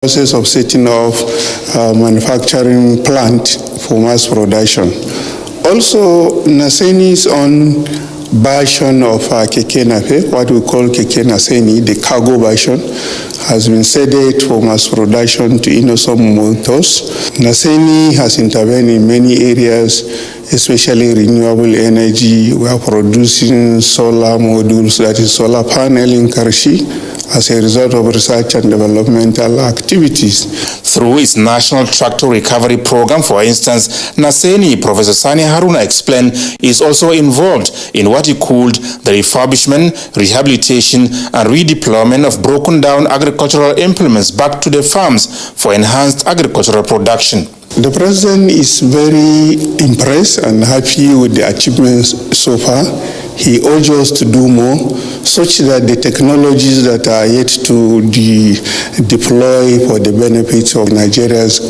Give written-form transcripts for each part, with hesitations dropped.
Process of setting up a manufacturing plant for mass production. Also, Naseni's own version of Keke Nape, what we call Keke Naseni, the cargo version, has been seeded for mass production to Innoson Motors. Naseni has intervened in many areas, especially renewable energy. We are producing solar modules, that is solar panel in Karshi, as a result of research and developmental activities. Through its National Tractor Recovery Program, for instance, Naseni, Professor Sani Haruna explained, is also involved in what he called the refurbishment, rehabilitation and redeployment of broken down agricultural implements back to the farms for enhanced agricultural production. The President is very impressed and happy with the achievements so far. He urges us to do more, such that the technologies that are yet to deploy for the benefits of Nigerians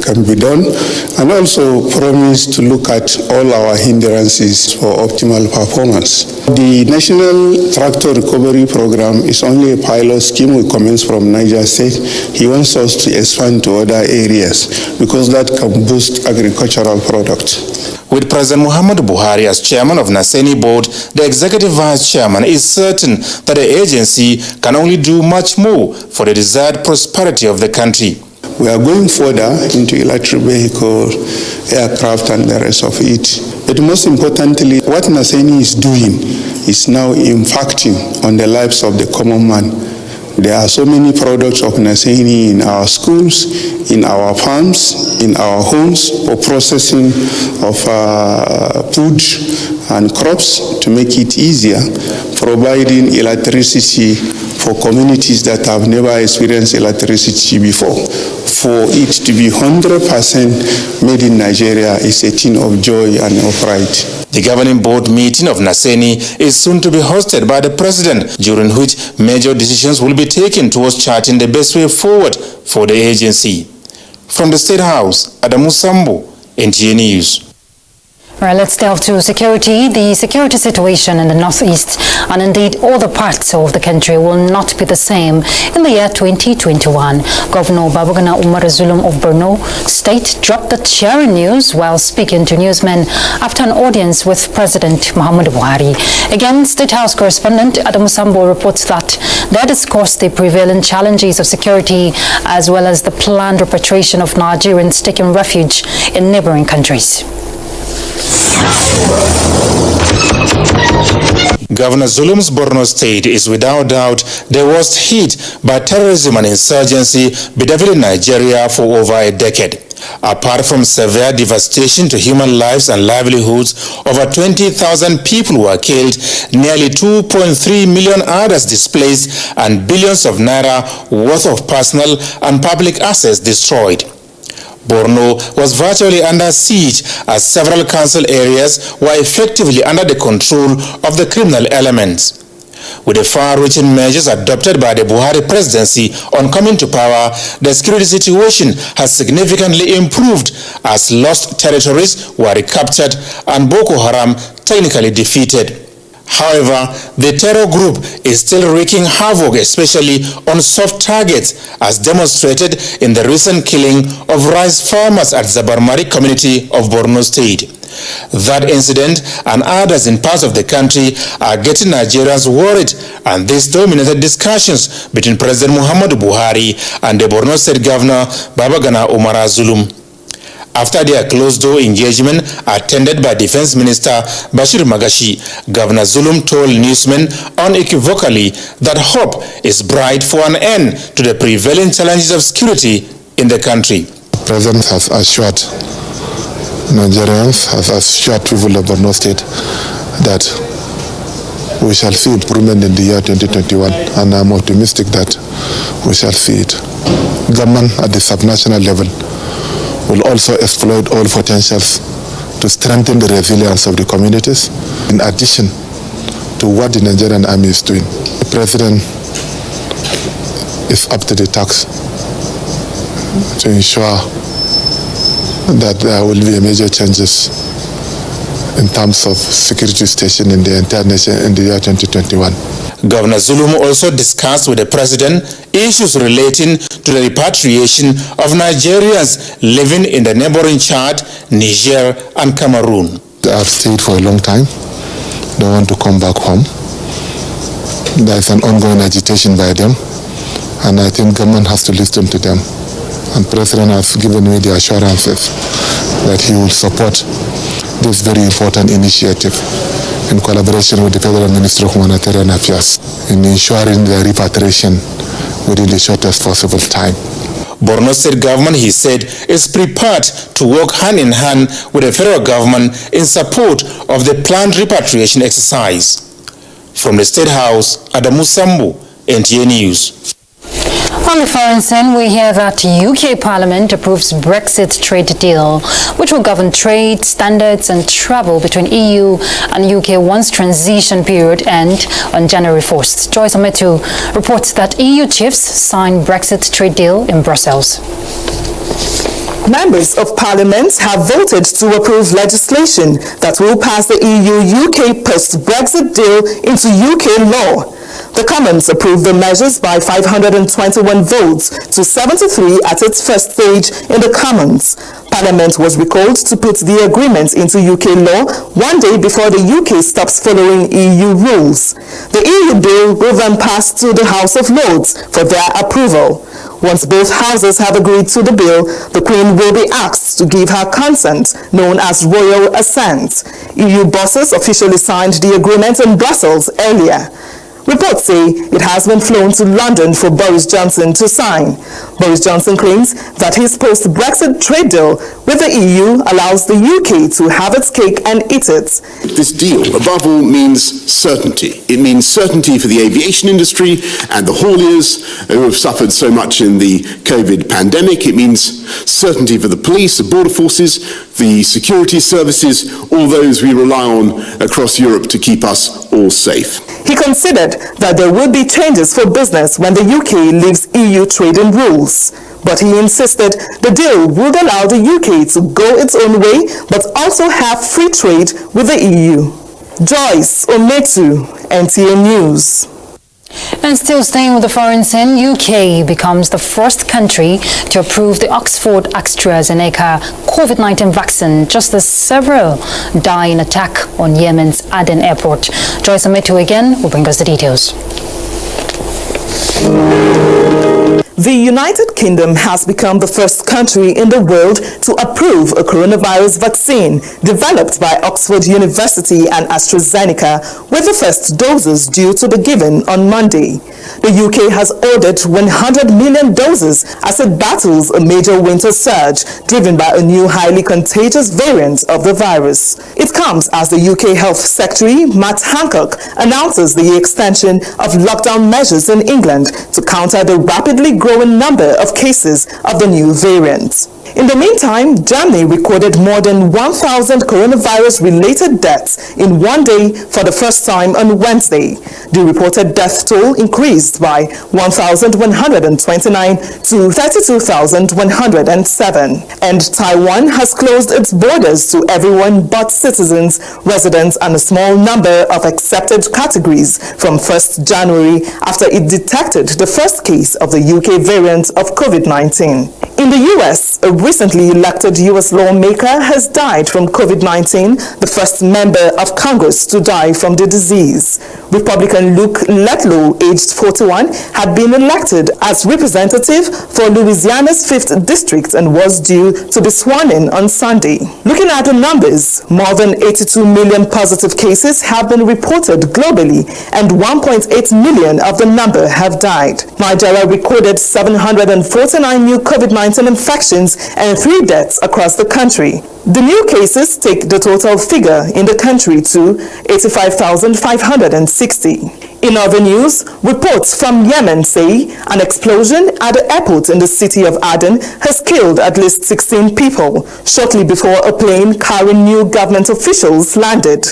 can be done, and also promise to look at all our hindrances for optimal performance. The National Tractor Recovery Program is only a pilot scheme we commenced from Niger State. He wants us to expand to other areas because that can boost agricultural products. With President Muhammadu Buhari as chairman of Naseni board, the executive vice chairman is certain that the agency can only do much more for the desired prosperity of the country. We are going further into electric vehicle, aircraft and the rest of it. But most importantly, what Naseni is doing is now impacting on the lives of the common man. There are so many products of Naseni in our schools, in our farms, in our homes for processing of food and crops to make it easier, providing electricity for communities that have never experienced electricity before. For it to be 100% made in Nigeria is a thing of joy and of pride. The governing board meeting of Naseni is soon to be hosted by the president, during which major decisions will be taken towards charting the best way forward for the agency. From the State House, Adamu Sambo, NTA News. All right, let's delve to security. The security situation in the northeast and indeed other parts of the country will not be the same in the year 2021. Governor Babagana Umar Zulum of Borno State dropped the cheering news while speaking to newsmen after an audience with President Muhammadu Buhari. Again, State House correspondent Adam Sambo reports that they discussed the prevailing challenges of security as well as the planned repatriation of Nigerians taking refuge in neighboring countries. Governor Zulum's Borno State is without doubt the worst hit by terrorism and insurgency bedeviling Nigeria for over a decade. Apart from severe devastation to human lives and livelihoods, over 20,000 people were killed, nearly 2.3 million others displaced, and billions of naira worth of personal and public assets destroyed. Borno was virtually under siege as several council areas were effectively under the control of the criminal elements. With the far-reaching measures adopted by the Buhari presidency on coming to power, the security situation has significantly improved as lost territories were recaptured and Boko Haram technically defeated. However, the terror group is still wreaking havoc, especially on soft targets, as demonstrated in the recent killing of rice farmers at Zabarmari community of Borno State. That incident and others in parts of the country are getting Nigerians worried, and this dominated discussions between President Muhammadu Buhari and the Borno State Governor Babagana Umar Zulum. After their closed-door engagement attended by Defense Minister Bashir Magashi, Governor Zulum told newsmen unequivocally that hope is bright for an end to the prevailing challenges of security in the country. The President has assured Nigerians, has assured people of Borno State that we shall see improvement in the year 2021, and I'm optimistic that we shall see it. Government at the subnational level will also exploit all potentials to strengthen the resilience of the communities, in addition to what the Nigerian army is doing. The President is up to the task to ensure that there will be major changes in terms of security station in the entire nation in the year 2021. Governor Zulum also discussed with the president issues relating to the repatriation of Nigerians living in the neighboring Chad, Niger and Cameroon. They have stayed for a long time. They want to come back home. There is an ongoing agitation by them, and I think government has to listen to them. And President has given me the assurances that he will support this very important initiative in collaboration with the Federal Ministry of Humanitarian Affairs in ensuring their repatriation within the shortest possible time. Borno State government, he said, is prepared to work hand in hand with the federal government in support of the planned repatriation exercise. From the State House, Adamu Sambu, NTA News. On the foreign scene, we hear that UK Parliament approves Brexit trade deal, which will govern trade, standards and travel between EU and UK once transition period end on January 4th. Joyce Ometu reports that EU chiefs signed Brexit trade deal in Brussels. Members of Parliament have voted to approve legislation that will pass the EU-UK post-Brexit deal into UK law. The Commons approved the measures by 521 votes to 73 at its first stage in the Commons. Parliament was recalled to put the agreement into UK law 1 day before the UK stops following EU rules. The EU bill will then pass to the House of Lords for their approval. Once both houses have agreed to the bill, the Queen will be asked to give her consent, known as royal assent. EU bosses officially signed the agreement in Brussels earlier. Reports say it has been flown to London for Boris Johnson to sign. Boris Johnson claims that his post-Brexit trade deal with the EU allows the UK to have its cake and eat it. This deal, above all, means certainty. It means certainty for the aviation industry and the hauliers who have suffered so much in the COVID pandemic. It means certainty for the police, the border forces, the security services, all those we rely on across Europe to keep us all safe. He considered that there would be changes for business when the UK leaves EU trading rules. But he insisted the deal would allow the UK to go its own way, but also have free trade with the EU. Joyce Ometu, NTA News. And still staying with the foreign scene, UK becomes the first country to approve the Oxford AstraZeneca COVID-19 vaccine, just as several die in attack on Yemen's Aden airport. Joyce Ometu again will bring us the details. The United Kingdom has become the first country in the world to approve a coronavirus vaccine developed by Oxford University and AstraZeneca, with the first doses due to be given on Monday. The UK has ordered 100 million doses as it battles a major winter surge driven by a new highly contagious variant of the virus. It comes as the UK Health Secretary, Matt Hancock, announces the extension of lockdown measures in England to counter the rapidly growing number of cases of the new variant. In the meantime, Germany recorded more than 1,000 coronavirus-related deaths in 1 day for the first time on Wednesday. The reported death toll increased by 1,129 to 32,107. And Taiwan has closed its borders to everyone but citizens, residents, and a small number of accepted categories from 1st January after it detected the first case of the UK variant of COVID-19. In the U.S., a recently elected U.S. lawmaker has died from COVID-19, the first member of Congress to die from the disease. Republican Luke Letlow, aged 41, had been elected as representative for Louisiana's 5th District and was due to be sworn in on Sunday. Looking at the numbers, more than 82 million positive cases have been reported globally, and 1.8 million of the number have died. Nigeria recorded 749 new COVID-19 infections and 3 deaths across the country. The new cases take the total figure in the country to 85,560. In other news, reports from Yemen say an explosion at the airport in the city of Aden has killed at least 16 people shortly before a plane carrying new government officials landed.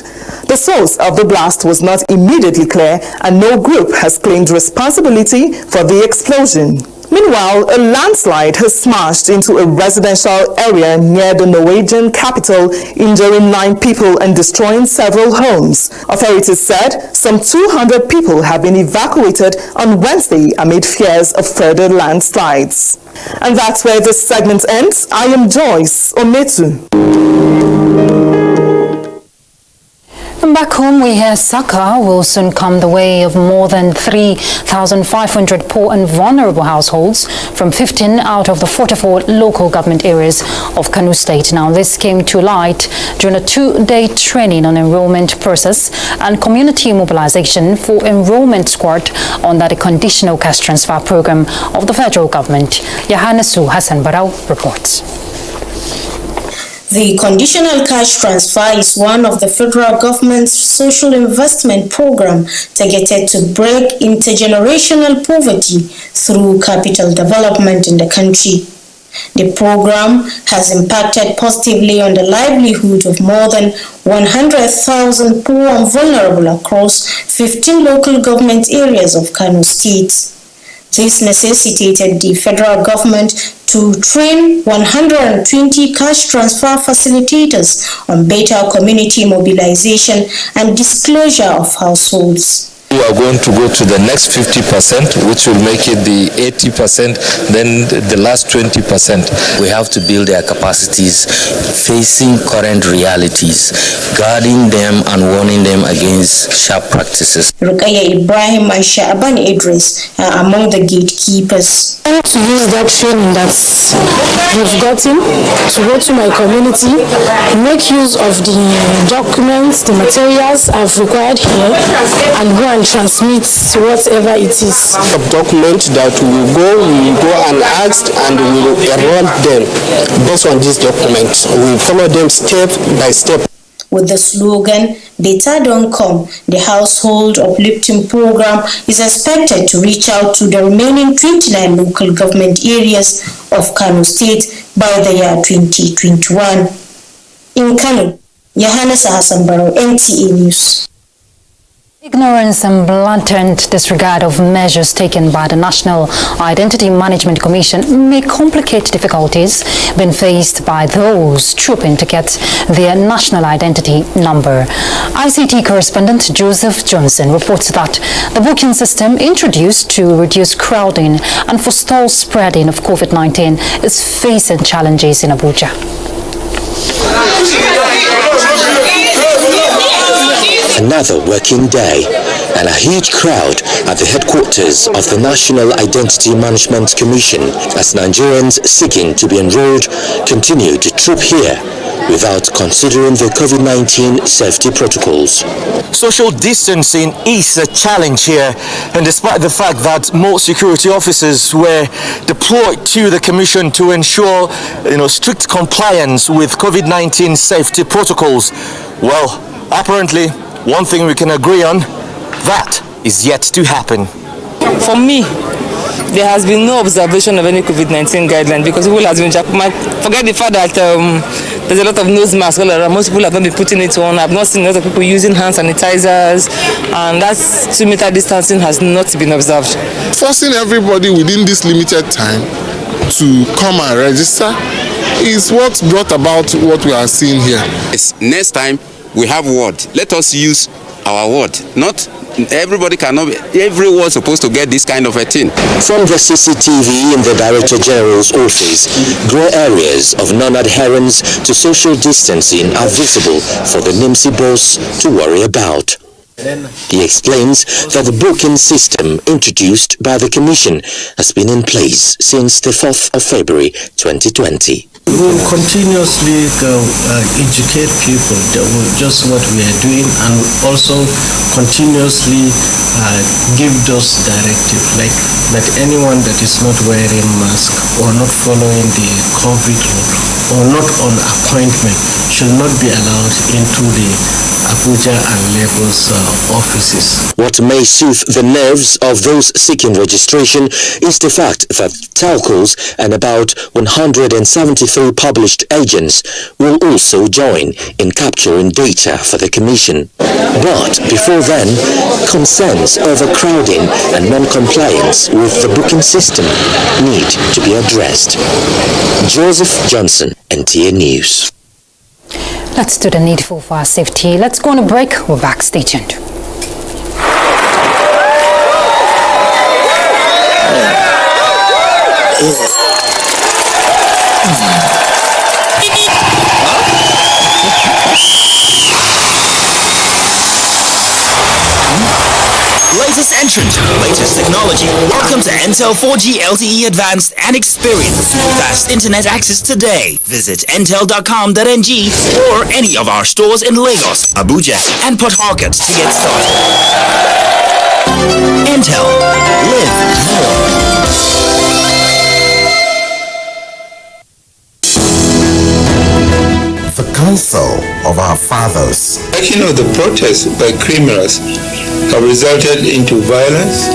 The source of the blast was not immediately clear, and no group has claimed responsibility for the explosion. Meanwhile, a landslide has smashed into a residential area near the Norwegian capital, injuring 9 people and destroying several homes. Authorities said some 200 people have been evacuated on Wednesday amid fears of further landslides. And that's where this segment ends. I am Joyce Ometu. And back home, we hear succor will soon come the way of more than 3,500 poor and vulnerable households from 15 out of the 44 local government areas of Kano State. Now, this came to light during a 2-day training on enrollment process and community mobilization for enrollment squad under the conditional cash transfer program of the federal government. Yahanesu Hassan Barau reports. The conditional cash transfer is one of the federal government's social investment program targeted to break intergenerational poverty through capital development in the country. The program has impacted positively on the livelihood of more than 100,000 poor and vulnerable across 15 local government areas of Kano State. This necessitated the federal government to train 120 cash transfer facilitators on better community mobilization and disclosure of households. We are going to go to the next 50%, which will make it the 80%, then the last 20%. We have to build their capacities, facing current realities, guarding them and warning them against sharp practices. Rukaya Ibrahim and Sha'aban Idris are among the gatekeepers. I want to use that training that we've gotten to go to my community, make use of the documents, the materials I've required here, and go and transmit whatever it is. A document that we will go and ask and we will enroll them based on this document. We follow them step by step. With the slogan, Better Don't Come, the household uplifting program is expected to reach out to the remaining 29 local government areas of Kano State by the year 2021. In Kano, Yahanesu Hassan Barau, NTA News. Ignorance and blatant disregard of measures taken by the National Identity Management Commission may complicate difficulties being faced by those trooping to get their national identity number. ICT correspondent Joseph Johnson reports that the booking system introduced to reduce crowding and forestall spreading of COVID-19 is facing challenges in Abuja. Another working day and a huge crowd at the headquarters of the National Identity Management Commission as Nigerians seeking to be enrolled continue to troop here without considering the COVID-19 safety protocols. Social distancing is a challenge here, and despite the fact that more security officers were deployed to the commission to ensure strict compliance with COVID-19 safety protocols, well, apparently one thing we can agree on, that is yet to happen. For me, there has been no observation of any COVID-19 guideline because people have been, forget the fact that there's a lot of nose masks all around. Most people have not been putting it on. I've not seen a lot of people using hand sanitizers, and that 2-meter distancing has not been observed. Forcing everybody within this limited time to come and register is what brought about what we are seeing here. Next time, we have word. Let us use our word. Not everybody cannot be, everyone supposed to get this kind of a thing. From the CCTV in the Director General's office, grey areas of non-adherence to social distancing are visible for the NIMSI boss to worry about. He explains that the booking system introduced by the Commission has been in place since the 4th of February 2020. We will continuously educate people just what we are doing, and also continuously give those directives, like that anyone that is not wearing mask or not following the COVID rule or not on appointment should not be allowed into the Abuja and Lagos offices. What may soothe the nerves of those seeking registration is the fact that telcos and about 173 published agents will also join in capturing data for the Commission. But before then, concerns over crowding and non-compliance with the booking system need to be addressed. Joseph Johnson, NTA News. Let's do the needful for our safety. Let's go on a break. We're back. Stay tuned. Latest entrant, latest technology. Welcome to Intel 4G LTE Advanced and experience fast internet access today. Visit intel.com.ng or any of our stores in Lagos, Abuja, and Port Harcourt to get started. Intel. Live more. The counsel of our fathers. Action of the protests by criminals have resulted into violence,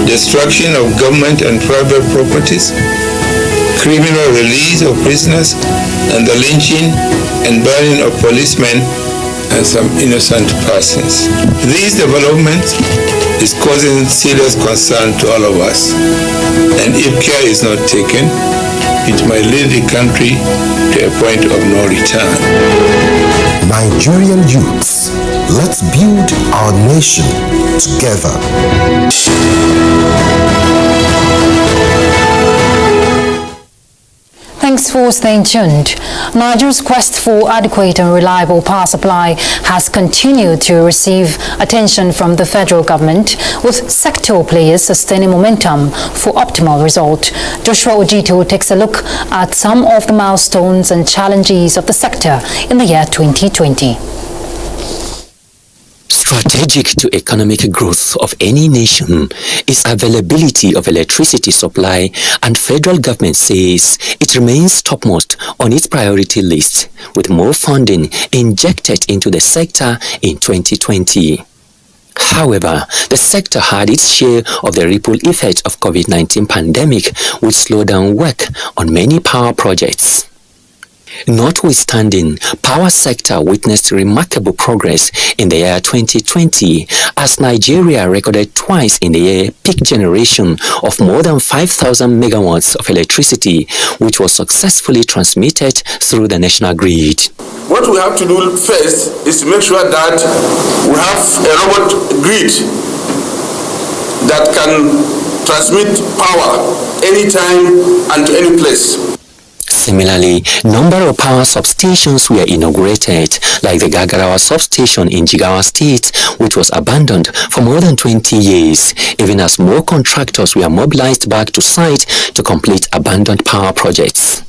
destruction of government and private properties, criminal release of prisoners, and the lynching and burning of policemen and some innocent persons. These developments is causing serious concern to all of us, and if care is not taken, it might lead the country to a point of no return. Nigerian youths, let's build our nation together. Thanks for staying tuned. Nigeria's quest for adequate and reliable power supply has continued to receive attention from the federal government, with sectoral players sustaining momentum for optimal result. Joshua Ojito takes a look at some of the milestones and challenges of the sector in the year 2020. Strategic to economic growth of any nation is availability of electricity supply, and federal government says it remains topmost on its priority list, with more funding injected into the sector in 2020. However, the sector had its share of the ripple effect of COVID-19 pandemic, which slowed down work on many power projects. Notwithstanding, power sector witnessed remarkable progress in the year 2020 as Nigeria recorded twice in the year peak generation of more than 5,000 megawatts of electricity, which was successfully transmitted through the national grid. What we have to do first is to make sure that we have a robust grid that can transmit power anytime and to any place. Similarly, number of power substations were inaugurated, like the Gagarawa substation in Jigawa State, which was abandoned for more than 20 years, even as more contractors were mobilized back to site to complete abandoned power projects.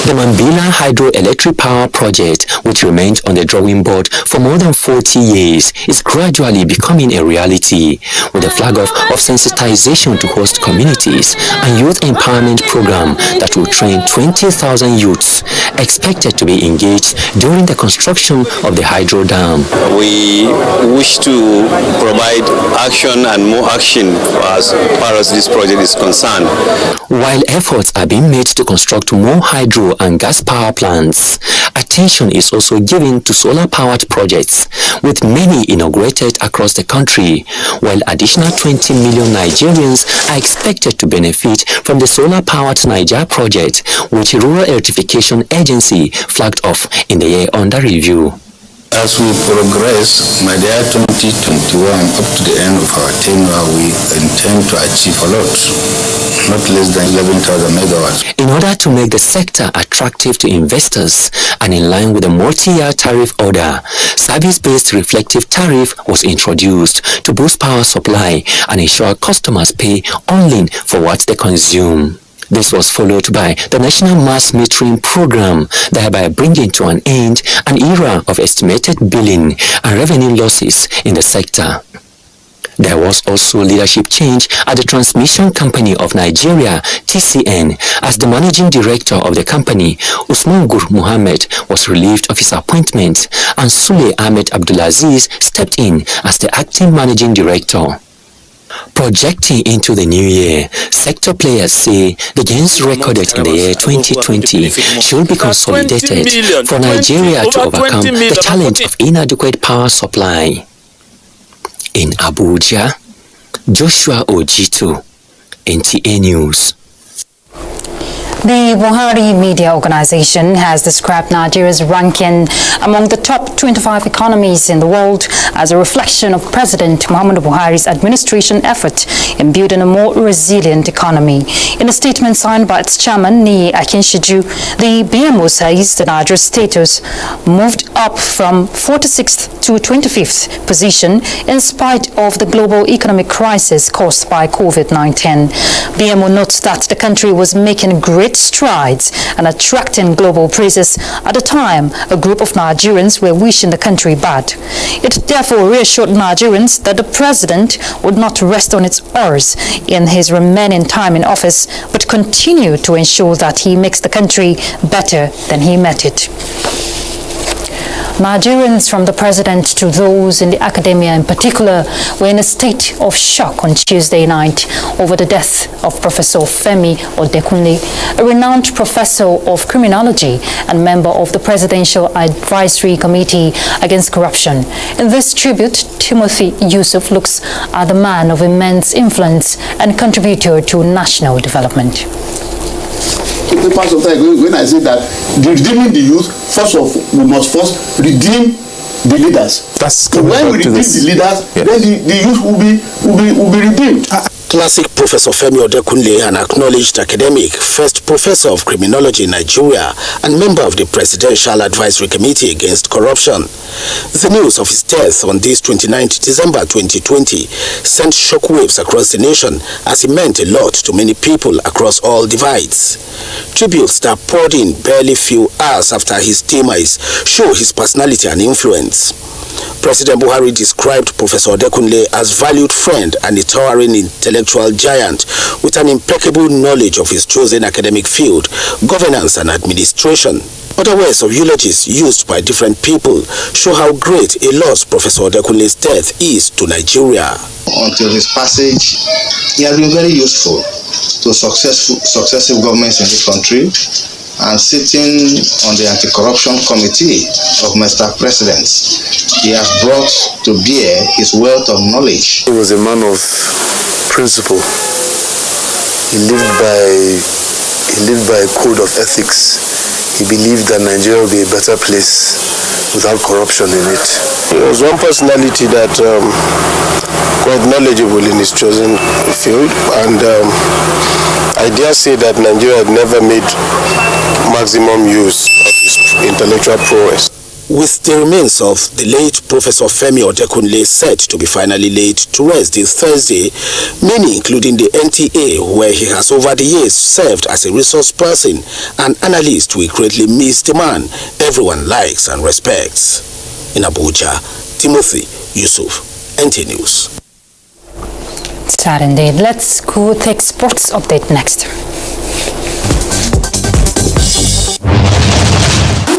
The Mambila Hydroelectric Power Project, which remained on the drawing board for more than 40 years, is gradually becoming a reality, with a flag of sensitization to host communities and youth empowerment program that will train 20,000 youths expected to be engaged during the construction of the hydro dam. We wish to provide action and more action as far as this project is concerned. While efforts are being made to construct more hydro and gas power plants, attention is also given to solar-powered projects, with many inaugurated across the country, while additional 20 million Nigerians are expected to benefit from the solar-powered Niger project, which Rural Electrification Agency flagged off in the year under review. As we progress, by the year 2021, up to the end of our tenure, we intend to achieve a lot, not less than 11,000 megawatts. In order to make the sector attractive to investors and in line with the multi-year tariff order, service-based reflective tariff was introduced to boost power supply and ensure customers pay only for what they consume. This was followed by the National Mass Metering Program, thereby bringing to an end an era of estimated billing and revenue losses in the sector. There was also leadership change at the Transmission Company of Nigeria, TCN, as the managing director of the company, Usman Gur Mohammed, was relieved of his appointment, and Sule Ahmed Abdulaziz stepped in as the acting managing director. Projecting into the new year, sector players say the gains recorded in the year 2020 should be consolidated for Nigeria to overcome the challenge of inadequate power supply. In Abuja, Joshua Ojito, NTA News. The Buhari Media Organization has described Nigeria's ranking among the top 25 economies in the world as a reflection of President Muhammadu Buhari's administration effort in building a more resilient economy. In a statement signed by its chairman, Niyi Akinshiju, the BMO says the Nigeria's status moved up from 46th to 25th position in spite of the global economic crisis caused by COVID-19. BMO notes that the country was making great strides and attracting global praises at a time a group of Nigerians were wishing the country bad. It therefore reassured Nigerians that the president would not rest on its oars in his remaining time in office, but continue to ensure that he makes the country better than he met it. Nigerians, from the president to those in the academia in particular, were in a state of shock on Tuesday night over the death of Professor Femi Odekunle, a renowned professor of criminology and member of the Presidential Advisory Committee Against Corruption. In this tribute, Timothy Yusuf looks at the man of immense influence and contributor to national development. When I say that redeeming the youth, we must first redeem the leaders. That's so when we redeem the leaders, then the youth will be redeemed. Classic Professor Femi Odekunle, an acknowledged academic, first professor of criminology in Nigeria and member of the Presidential Advisory Committee Against Corruption. The news of his death on this 29th December 2020 sent shockwaves across the nation as he meant a lot to many people across all divides. Tributes that poured in barely few hours after his demise show his personality and influence. President Buhari described Professor Odekunle as valued friend and a towering intellectual giant with an impeccable knowledge of his chosen academic field, governance and administration. Other words of eulogies used by different people show how great a loss Professor Odekunle's death is to Nigeria. Until his passage, he has been very useful to successive governments in this country, and sitting on the anti-corruption committee of Mr. President, he has brought to bear his wealth of knowledge. He was a man of principle. He lived by a code of ethics. He believed that Nigeria would be a better place without corruption in it. He was one personality that quite knowledgeable in his chosen field, and I dare say that Nigeria had never made maximum use of his intellectual prowess. With the remains of the late Professor Femi Odekunle set to be finally laid to rest this Thursday, many, including the NTA, where he has over the years served as a resource person and analyst, will greatly miss the man everyone likes and respects. In Abuja, Timothy Yusuf, NTA News. Sad indeed. Let's go take sports update next.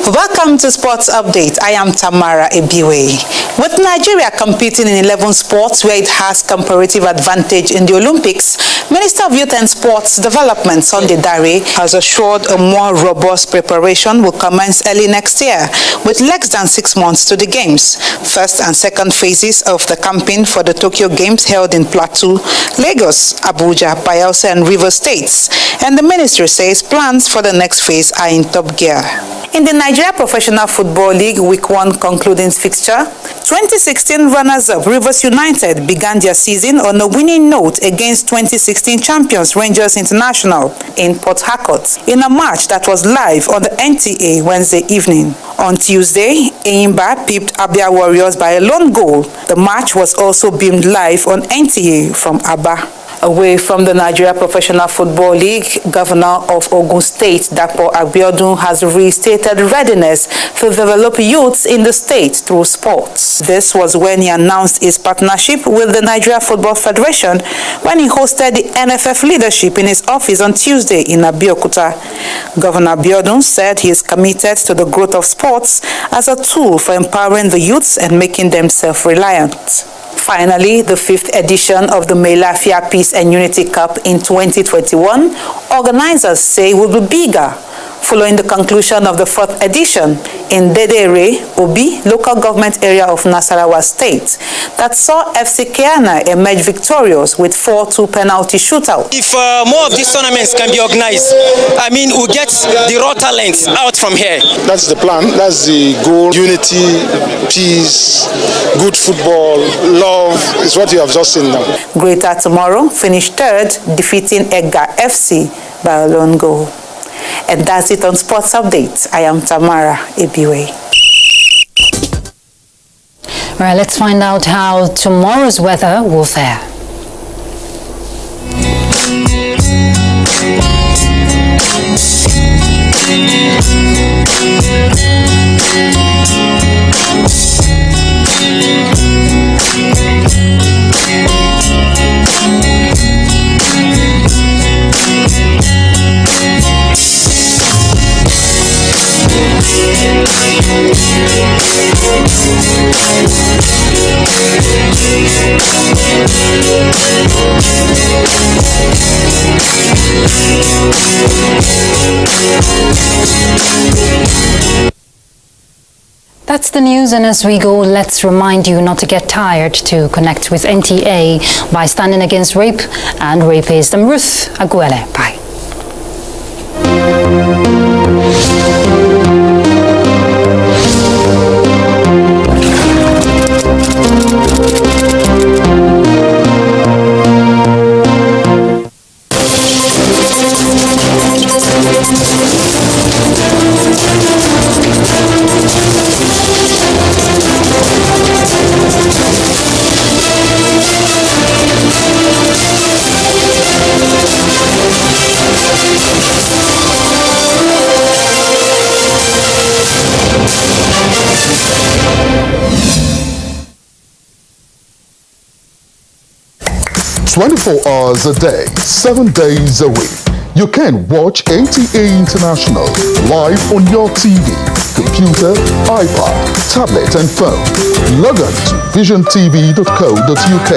Welcome to Sports Update. I am Tamara Ebiwe. With Nigeria competing in 11 sports where it has comparative advantage in the Olympics, Minister of Youth and Sports Development Sunday Dare has assured a more robust preparation will commence early next year with less than 6 months to the Games. First and second phases of the campaign for the Tokyo Games held in Plateau, Lagos, Abuja, Bayelsa and Rivers states, and the ministry says plans for the next phase are in top gear. In the Nigeria Professional Football League Week 1 concluding fixture, 2016 runners-up Rivers United began their season on a winning note against 2016 champions Rangers International in Port Harcourt in a match that was live on the NTA Wednesday evening. On Tuesday, Enyimba pipped Abia Warriors by a lone goal. The match was also beamed live on NTA from Aba. Away from the Nigeria Professional Football League, Governor of Ogun State, Dapo Abiodun, has restated readiness to develop youths in the state through sports. This was when he announced his partnership with the Nigeria Football Federation when he hosted the NFF leadership in his office on Tuesday in Abeokuta. Governor Abiodun said he is committed to the growth of sports as a tool for empowering the youths and making them self-reliant. Finally, the 5th edition of the Melafia Peace and Unity Cup in 2021, organizers say will be bigger, following the conclusion of the 4th edition in Dedere, Obi, local government area of Nasarawa State, that saw FC Keana emerge victorious with 4-2 penalty shootout. If more of these tournaments can be organized, I mean, we'll get the raw talents out from here. That's the plan, that's the goal. Unity, peace, good football, love is what you have just seen now. Greater Tomorrow finished 3rd, defeating Edgar FC by a lone goal. And that's it on Sports Update. I am Tamara Ebiwe. All right, let's find out how tomorrow's weather will fare. That's the news, and as we go, let's remind you not to get tired to connect with NTA by standing against rape and rapists. I'm Ruth Aguele. Bye. Hours a day, 7 days a week. You can watch NTA International live on your TV, computer, iPad, tablet and phone. Log on to visiontv.co.uk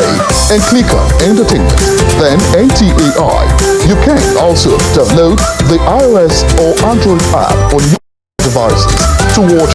and click on Entertainment, then NTAI. You can also download the iOS or Android app on your devices to watch